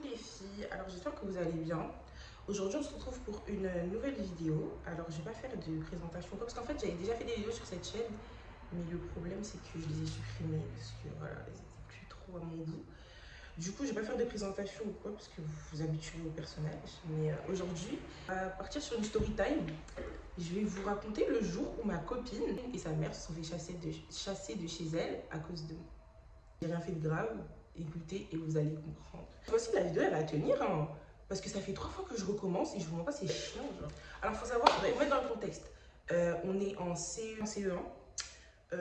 les filles, alors j'espère que vous allez bien. Aujourd'hui on se retrouve pour une nouvelle vidéo. Alors je vais pas faire de présentation parce qu'en fait j'avais déjà fait des vidéos sur cette chaîne, mais le problème c'est que je les ai supprimées parce que voilà, elles étaient plus trop à mon goût. Du coup je vais pas faire de présentation ou quoi parce que vous vous habituez au personnage. Mais aujourd'hui, on va partir sur une story time. Je vais vous raconter le jour où ma copine et sa mère se sont fait chasser de chez elle à cause de moi. J'ai rien fait de grave, écoutez et vous allez comprendre. Voici la vidéo, elle va tenir hein, parce que ça fait 3 fois que je recommence et je vous montre pas, c'est chiant genre. Alors faut savoir, je vais vous mettre dans le contexte. On est en CE1.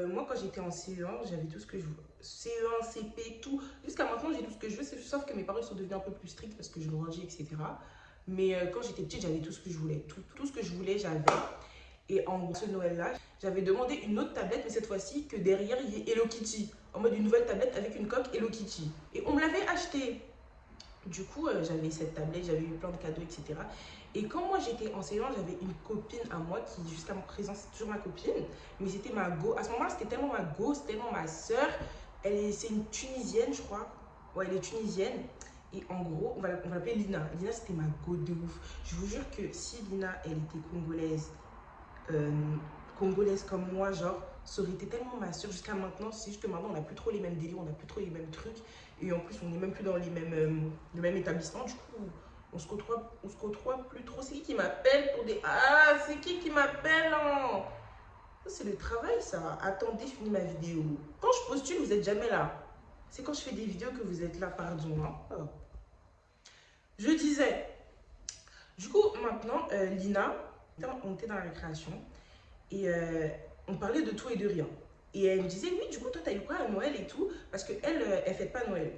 Moi quand j'étais en CE1, j'avais tout ce que je veux. CE1, CP, tout. Jusqu'à maintenant j'ai tout ce que je veux, sauf que mes parents sont devenus un peu plus stricts parce que je grandis, etc. Mais quand j'étais petite, j'avais tout ce que je voulais. Tout ce que je voulais, j'avais. Et en gros, ce Noël-là, j'avais demandé une autre tablette, mais cette fois-ci que derrière, il y ait Hello Kitty. En mode une nouvelle tablette avec une coque Hello Kitty. Et on me l'avait achetée. Du coup, j'avais cette tablette, j'avais eu plein de cadeaux, etc. Et quand moi, j'étais en C1, j'avais une copine à moi qui, jusqu'à présent, c'est toujours ma copine. Mais c'était ma go. À ce moment-là, c'était tellement ma go, c'était tellement ma sœur. C'est une Tunisienne, je crois. Ouais, elle est tunisienne. Et en gros, on va l'appeler Lina. Lina, c'était ma go de ouf. Je vous jure que si Lina, elle était congolaise comme moi, genre, ça aurait été tellement ma soeur jusqu'à maintenant. C'est juste que maintenant, on n'a plus trop les mêmes délires, on n'a plus trop les mêmes trucs. Et en plus, on n'est même plus dans le même établissement. Du coup, on se côtoie plus trop. C'est qui m'appelle pour des... Ah, c'est qui m'appelle hein? Ça, c'est le travail, ça. Attendez, je finis ma vidéo. Quand je postule, vous n'êtes jamais là. C'est quand je fais des vidéos que vous êtes là, pardon. Hein. Oh. Je disais, du coup, maintenant, Lina, on était dans la récréation et on parlait de tout et de rien. Et elle me disait, oui, du coup, toi, t'as eu quoi à Noël et tout? Parce qu'elle, elle fête pas Noël.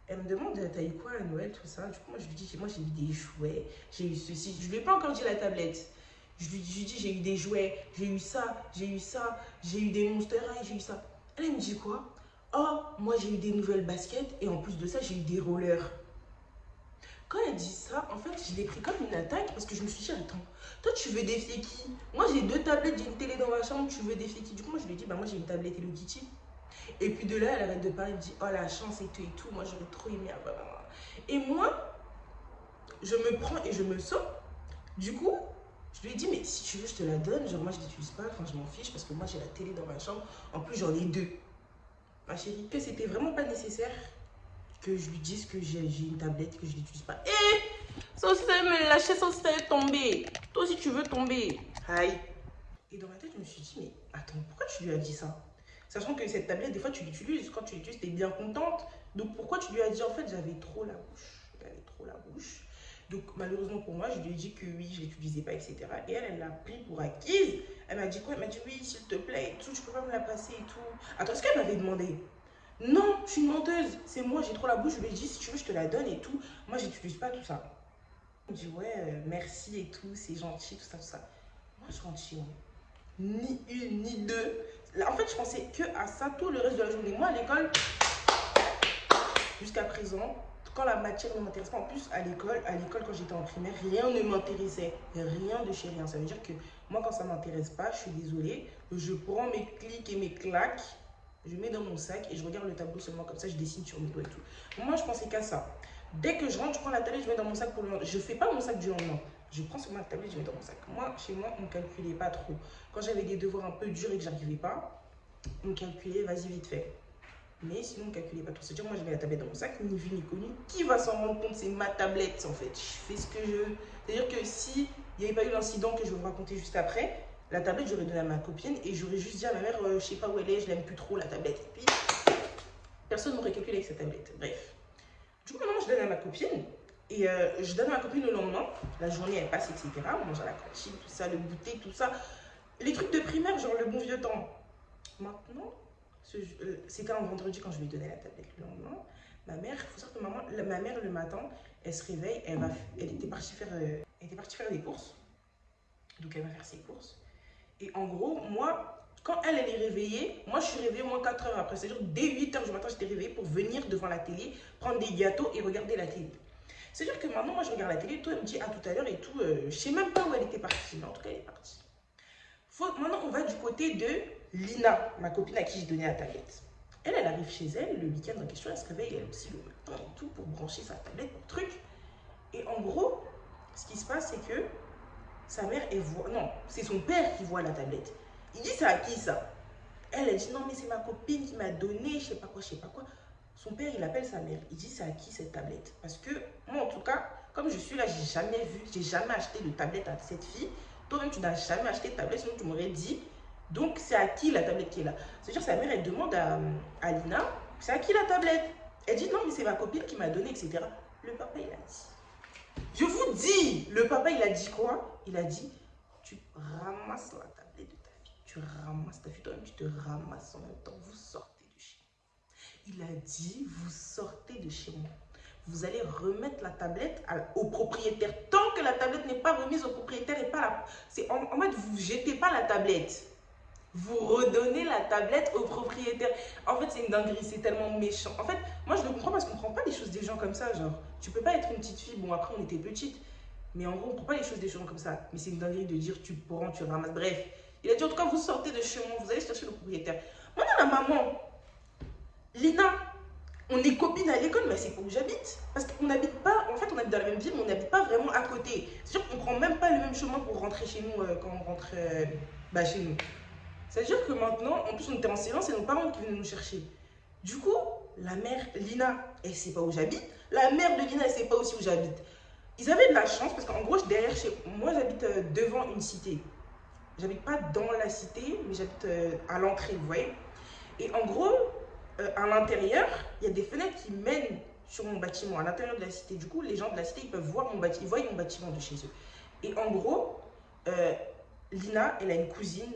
Elle me demande, t'as eu quoi à Noël, tout ça? Du coup, moi, je lui dis, moi, j'ai eu des jouets, j'ai eu ceci. Je lui ai pas encore dit la tablette. Je lui dis, j'ai eu des jouets, j'ai eu ça, j'ai eu des Monster High, j'ai eu ça. Elle me dit quoi? Oh, moi, j'ai eu des nouvelles baskets et en plus de ça, j'ai eu des rollers. Quand elle dit ça, en fait, je l'ai pris comme une attaque parce que je me suis dit, attends, toi, tu veux défier qui? Moi, j'ai 2 tablettes, j'ai une télé dans ma chambre, tu veux défier qui? Du coup, moi, je lui ai dit, bah, moi, j'ai une tablette Hello Kitty. Et puis de là, elle arrête de parler, elle me dit, oh, la chance et tout. Moi, j'aurais trop aimé avoir. Et moi, je me prends et je me sors. Du coup, je lui ai dit, mais si tu veux, je te la donne. Genre, moi, je l'utilise pas, enfin, je m'en fiche parce que moi, j'ai la télé dans ma chambre. En plus, j'en ai 2. Ma chérie, que c'était vraiment pas nécessaire que je lui dise que j'ai une tablette, que je l'utilise pas. Ça aussi, ça me lâcher, ça aussi, ça tomber. Toi aussi, tu veux tomber. Aïe. Et dans ma tête, je me suis dit, mais attends, pourquoi tu lui as dit ça? Sachant que cette tablette, des fois, tu l'utilises. Quand tu l'utilises, tu es bien contente. Donc, pourquoi tu lui as dit, en fait, j'avais trop la bouche. Donc, malheureusement pour moi, je lui ai dit que oui, je ne l'utilisais pas, etc. Et elle l'a pris pour acquise. Elle m'a dit quoi? Elle m'a dit, oui, s'il te plaît, et tout, tu peux pas me la passer et tout. Attends, est-ce qu'elle m'avait demandé? Non, je suis une menteuse. C'est moi, j'ai trop la bouche. Je lui ai dit, si tu veux, je te la donne et tout. Moi, j'utilise pas tout ça. Elle me dit, ouais, merci et tout, c'est gentil, tout ça. Moi, je rentre chez moi. Ni une, ni deux. Là, en fait, je pensais que à ça tout le reste de la journée. Moi, à l'école, jusqu'à présent, quand la matière ne m'intéresse pas, en plus, à l'école, quand j'étais en primaire, rien ne m'intéressait. Rien de chez rien. Ça veut dire que moi, quand ça ne m'intéresse pas, je suis désolée, je prends mes clics et mes claques, je mets dans mon sac et je regarde le tableau seulement comme ça, je dessine sur mes doigts et tout. Moi, je pensais qu'à ça. Dès que je rentre, je prends la tablette, je mets dans mon sac pour le lendemain. Je ne fais pas mon sac du lendemain. Je prends sur ma tablette, je mets dans mon sac. Moi, chez moi, on ne calculait pas trop. Quand j'avais des devoirs un peu durs et que j'arrivais pas, on calculait, vas-y, vite fait. Mais sinon, on ne calculait pas trop. C'est-à-dire, moi, je mets la tablette dans mon sac, ni vu ni connu. Qui va s'en rendre compte? C'est ma tablette, en fait. Je fais ce que je veux. C'est-à-dire que si il n'y avait pas eu l'incident que je vais vous raconter juste après, la tablette, j'aurais donné à ma copine et j'aurais juste dit à ma mère, je sais pas où elle est, je l'aime plus trop, la tablette. Et puis, personne n'aurait calculé avec cette tablette. Bref. Du coup, maintenant, je donne à ma copine. Et je donne à ma copine le lendemain. La journée, elle passe, etc. On mange à la cantine, tout ça, le goûter, tout ça. Les trucs de primaire, genre le bon vieux temps. Maintenant, c'était un vendredi quand je lui ai donné la tablette le lendemain. Ma mère, il faut savoir que ma mère, le matin, elle se réveille, elle était partie faire des courses. Donc, elle va faire ses courses. Et en gros, moi, quand elle est réveillée, moi, je suis réveillée au moins 4 heures après. C'est-à-dire, dès 8 heures du matin, j'étais réveillée pour venir devant la télé, prendre des gâteaux et regarder la télé. C'est-à-dire que maintenant, moi, je regarde la télé et tout, elle me dit à tout à l'heure et tout. Je sais même pas où elle était partie, mais en tout cas, elle est partie. Maintenant, on va du côté de Lina, ma copine à qui j'ai donné la tablette. Elle arrive chez elle, le week-end en question, elle se réveille elle aussi le matin et tout pour brancher sa tablette, pour truc. Et en gros, ce qui se passe, c'est que sa mère, elle voit. Non, c'est son père qui voit la tablette. Il dit, c'est à qui ça? Elle dit, non, mais c'est ma copine qui m'a donné, je sais pas quoi, je sais pas quoi. Son père, il appelle sa mère. Il dit, c'est à qui cette tablette? Parce que moi, en tout cas, comme je suis là, j'ai jamais vu, j'ai jamais acheté de tablette à cette fille. Toi-même, tu n'as jamais acheté de tablette, sinon tu m'aurais dit. Donc, c'est à qui la tablette qui est là? C'est-à-dire, sa mère, elle demande à Lina, c'est à qui la tablette? Elle dit, non, mais c'est ma copine qui m'a donné, etc. Le papa, il a dit. Je vous dis, le papa, il a dit quoi? Il a dit, tu ramasses la tablette de ta fille. Tu ramasses ta fille, toi-même, tu te ramasses en même temps. Vous sortez de chez moi. Il a dit, vous sortez de chez moi. Vous allez remettre la tablette au propriétaire. Tant que la tablette n'est pas remise au propriétaire, et pas la... c'est en mode, vous ne jetez pas la tablette. Vous redonnez la tablette au propriétaire. En fait, c'est une dinguerie, c'est tellement méchant. En fait, moi, je ne comprends pas parce qu'on ne prend pas les choses des gens comme ça. Genre, tu peux pas être une petite fille. Bon, après, on était petite. Mais en gros, on ne prend pas les choses des gens comme ça. Mais c'est une dinguerie de dire, tu prends, tu ramasses. Bref, il a dit, en tout cas, vous sortez de chez moi, vous allez chercher le propriétaire. Maintenant, la maman, Lina, on est copines à l'école, mais c'est pas où j'habite. Parce qu'on n'habite pas, en fait, on habite dans la même ville, mais on n'habite pas vraiment à côté. C'est sûr qu'on ne prend même pas le même chemin pour rentrer chez nous quand on rentre chez nous. C'est-à-dire que maintenant, en plus, on était en silence et nos parents qui venaient nous chercher. Du coup, la mère, Lina, elle ne sait pas où j'habite. La mère de Lina, elle ne sait pas aussi où j'habite. Ils avaient de la chance parce qu'en gros, derrière chez moi, j'habite devant une cité. J'habite pas dans la cité, mais j'habite à l'entrée, vous voyez. Et en gros, à l'intérieur, il y a des fenêtres qui mènent sur mon bâtiment, à l'intérieur de la cité. Du coup, les gens de la cité, ils peuvent voir mon bâtiment, ils voient mon bâtiment de chez eux. Et en gros, Lina, elle a une cousine,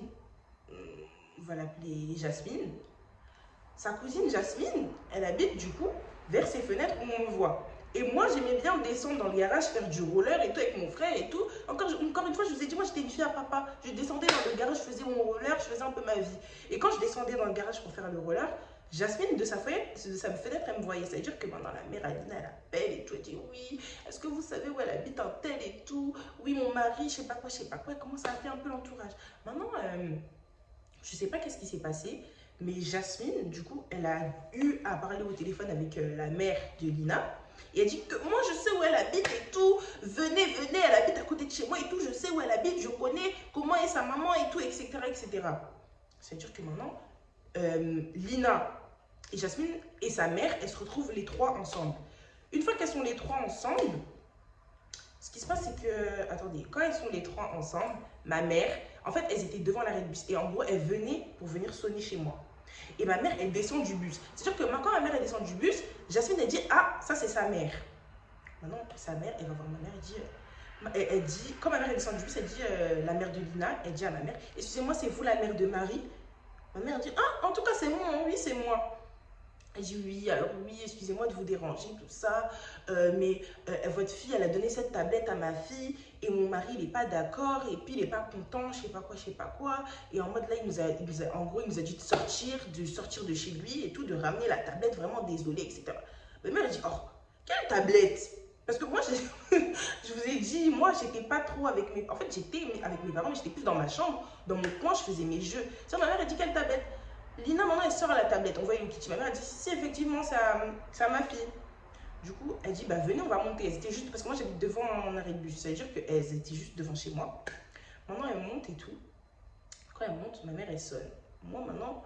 on va l'appeler Jasmine. Sa cousine Jasmine, elle habite du coup vers ces fenêtres où on me voit. Et moi, j'aimais bien descendre dans le garage, faire du roller et tout avec mon frère et tout. Encore une fois, je vous ai dit, moi, j'étais une fille à papa. Je descendais dans le garage, je faisais mon roller, je faisais un peu ma vie. Et quand je descendais dans le garage pour faire le roller, Jasmine, de sa fenêtre, elle me voyait. Ça veut dire que maintenant, la mère Alina, elle appelle et tout. Elle dit, oui, est-ce que vous savez où elle habite en tel et tout? Oui, mon mari, je sais pas quoi, je sais pas quoi. Elle commence à faire un peu l'entourage. Maintenant, je sais pas qu'est-ce qui s'est passé. Mais Jasmine, du coup, elle a eu à parler au téléphone avec la mère de Lina. Et elle dit que moi, je sais où elle habite et tout. Venez, venez, elle habite à côté de chez moi et tout. Je sais où elle habite, je connais comment est sa maman et tout, etc. etc. C'est-à-dire que maintenant, Lina et Jasmine et sa mère, elles se retrouvent les trois ensemble. Une fois qu'elles sont les trois ensemble, ce qui se passe, c'est que, attendez, quand elles sont les trois ensemble, ma mère, en fait, elles étaient devant l'arrêt de bus. Et en gros, elles venaient pour venir sonner chez moi. Et ma mère, elle descend du bus. C'est-à-dire que quand ma mère, elle descend du bus, Jasmine, elle dit, ah, ça, c'est sa mère. Maintenant, sa mère, elle va voir ma mère, elle dit, quand ma mère, elle descend du bus, elle dit, la mère de Lina, elle dit à ma mère, excusez-moi, c'est vous la mère de Marie? Ma mère dit, ah, en tout cas, c'est moi, hein, oui, c'est moi. Elle dit oui, alors oui, excusez-moi de vous déranger, tout ça, mais votre fille, elle a donné cette tablette à ma fille et mon mari, il n'est pas d'accord et puis il n'est pas content, je sais pas quoi, je sais pas quoi. Et en mode là, en gros, il nous a dit de sortir de chez lui et tout, de ramener la tablette, vraiment désolé, etc. Ma mère, elle dit, oh, quelle tablette? Parce que moi, je vous ai dit, moi, j'étais pas trop avec mes... En fait, j'étais avec mes parents, mais j'étais plus dans ma chambre, dans mon coin, je faisais mes jeux. Ça, ma mère, elle dit, quelle tablette? Lina, maintenant, elle sort à la tablette. On voit une petite. Ma mère a dit, si, effectivement, c'est à ma fille. Du coup, elle dit, bah venez, on va monter. Elles étaient juste, parce que moi, j'habite devant un arrêt de bus. Ça veut dire qu'elles étaient juste devant chez moi. Maintenant, elles montent et tout. Quand elles montent, ma mère, elle sonne. Moi, maintenant,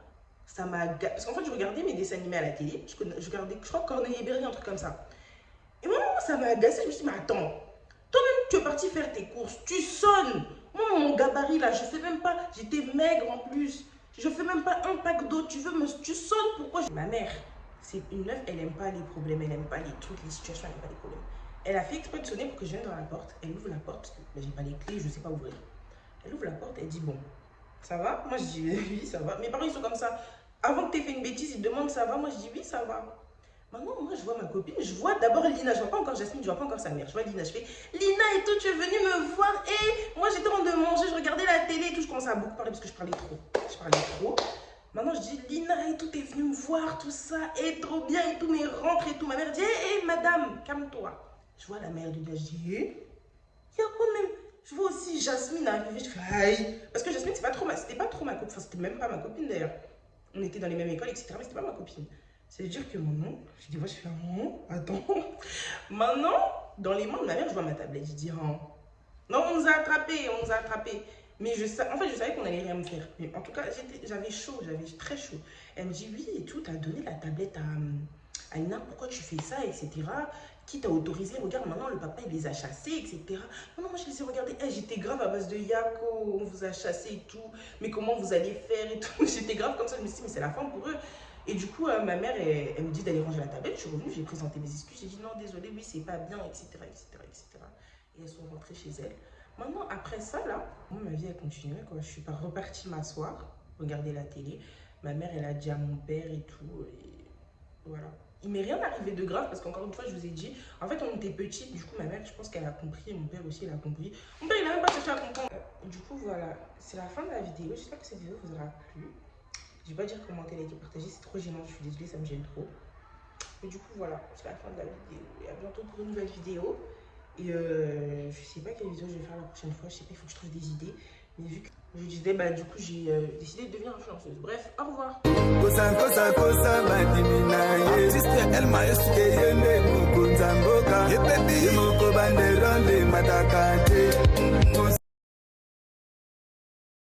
ça m'a... Parce qu'en fait, je regardais mes dessins animés à la télé. Je regardais, je crois, Corneille Berry, un truc comme ça. Et moi, ça m'a agacé. Je me suis dit, mais attends, toi-même, tu es parti faire tes courses. Tu sonnes. Moi, mon gabarit, là, je fais même pas... J'étais maigre en plus. Je fais même pas un pack d'eau, tu sonnes, pourquoi? Ma mère, c'est une meuf, elle aime pas les problèmes, elle aime pas les trucs, les situations, elle aime pas les problèmes. Elle a fait exprès de sonner pour que je vienne dans la porte. Elle ouvre la porte, parce que ben, j'ai pas les clés, je sais pas ouvrir. Elle ouvre la porte, elle dit bon, ça va? Moi je dis oui, ça va. Mes parents ils sont comme ça. Avant que tu aies fait une bêtise, ils demandent ça va? Moi je dis oui, ça va. Maintenant, moi, je vois ma copine, je vois d'abord Lina, je vois pas encore Jasmine, je vois pas encore sa mère. Je vois Lina, je fais Lina et tout, tu es venue me voir. Et moi, j'étais en train de manger, je regardais la télé et tout. Je commençais à beaucoup parler parce que je parlais trop. Je parlais trop. Maintenant, je dis Lina et tout, t'es venue me voir, tout ça, et trop bien et tout, mais rentre et tout. Ma mère dit hé, madame, calme-toi. Je vois la mère de gars, je dis, il y a quoi même? Je vois aussi Jasmine arriver, je fais aïe. Parce que Jasmine, c'était pas trop ma copine, enfin, c'était même pas ma copine d'ailleurs. On était dans les mêmes écoles, etc. Mais c'était pas ma copine. C'est-à-dire que maintenant, je dis, ouais, je fais attends. Maintenant, dans les mains de ma mère, je vois ma tablette. Je dis, non, on nous a attrapés, on nous a attrapés. Mais en fait, je savais qu'on allait rien me faire. Mais en tout cas, j'avais chaud, j'avais très chaud. Elle me dit, oui, et tout, t'as donné la tablette à Ina, pourquoi tu fais ça, etc. Qui t'a autorisé, regarde, maintenant, le papa, il les a chassés, etc. Non, non, moi, je les ai regardés. Hey, j'étais grave à base de Yako, on vous a chassés et tout. Mais comment vous allez faire et tout. J'étais grave comme ça, je me suis dit, mais c'est la fin pour eux. Et du coup, ma mère, elle me dit d'aller ranger la tablette. Je suis revenue, j'ai présenté mes excuses. J'ai dit non, désolé, oui, c'est pas bien, etc., etc., etc. Et elles sont rentrées chez elles. Maintenant, après ça, là, moi, ma vie a continué, quoi. Je suis pas repartie m'asseoir, regarder la télé. Ma mère, elle a dit à mon père et tout. Et voilà. Il m'est rien arrivé de grave parce qu'encore une fois, je vous ai dit, en fait, on était petits. Du coup, ma mère, je pense qu'elle a compris. Et mon père aussi, il a compris. Mon père, il a même pas cherché à comprendre. Du coup, voilà. C'est la fin de la vidéo. J'espère que cette vidéo vous aura plu. Je vais pas dire comment elle a été partagée, c'est trop gênant, je suis désolée, ça me gêne trop. Et du coup, voilà, c'est la fin de la vidéo. Et à bientôt pour une nouvelle vidéo. Et je sais pas quelle vidéo je vais faire la prochaine fois, je sais pas, il faut que je trouve des idées. Mais vu que je disais, bah du coup, j'ai décidé de devenir influenceuse. Bref, au revoir.